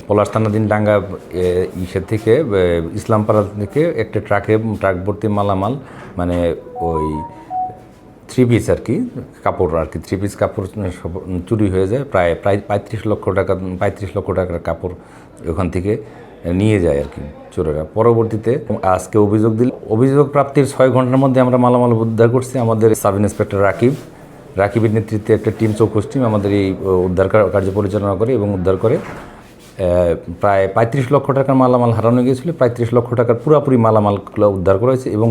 পলাশ থানাধীন ডাঙ্গা ইসের থেকে ইসলামপাড়া থেকে একটা ট্রাক ভর্তি মালামাল, মানে ওই থ্রি পিস আর কি, কাপড় আর কি, থ্রি পিস কাপড় চুরি হয়ে যায়। প্রায় 35 লক্ষ টাকার কাপড় ওখান থেকে নিয়ে যায় আর কি চোরেরা। পরবর্তীতে আজকে অভিযোগ প্রাপ্তির 6 ঘন্টার মধ্যে আমরা মালামাল উদ্ধার করছি। আমাদের সাব ইন্সপেক্টর রাকিবের নেতৃত্বে একটা টিম, চৌকস টিম আমাদের এই উদ্ধার কার্য পরিচালনা করে এবং উদ্ধার করে প্রায় 35 লক্ষ টাকার মালামাল হারানো গিয়েছিল। 35 লক্ষ টাকার পুরোপুরি মালামালগুলো উদ্ধার করা হয়েছে এবং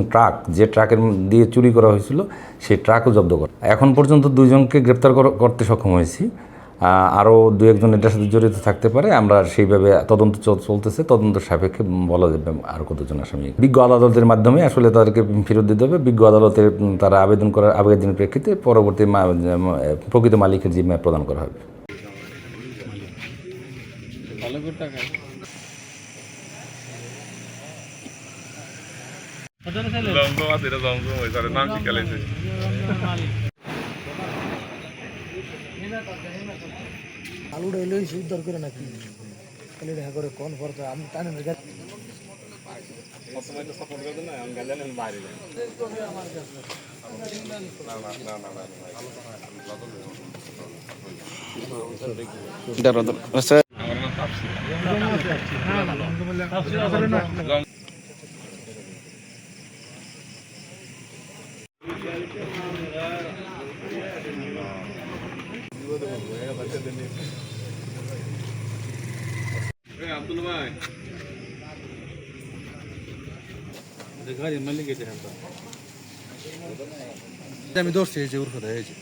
যে ট্রাকের দিয়ে চুরি করা হয়েছিল সেই ট্রাকও জব্দ করা। এখন পর্যন্ত 2 জনকে গ্রেপ্তার করতে সক্ষম হয়েছি। আরও 2-1 এটার সাথে জড়িত থাকতে পারে। আমরা সেইভাবে তদন্ত চলতেছে, তদন্ত সাপেক্ষে বলা যাবে আর কতজন আসামি। বিজ্ঞ আদালতের মাধ্যমে আসলে তাদেরকে ফেরত দিতে হবে। বিজ্ঞ আদালতে তারা আবেদনের প্রেক্ষিতে পরবর্তী প্রকৃত মালিকের জিম্মায় প্রদান করা হবে। আলুটা এলো উদ্ধার করে নাকি খালি দেখা করে কোন ফরতে আমি টানে না আব্দুল ভাই আমি ধরছি এই যে ওর কথা এই যে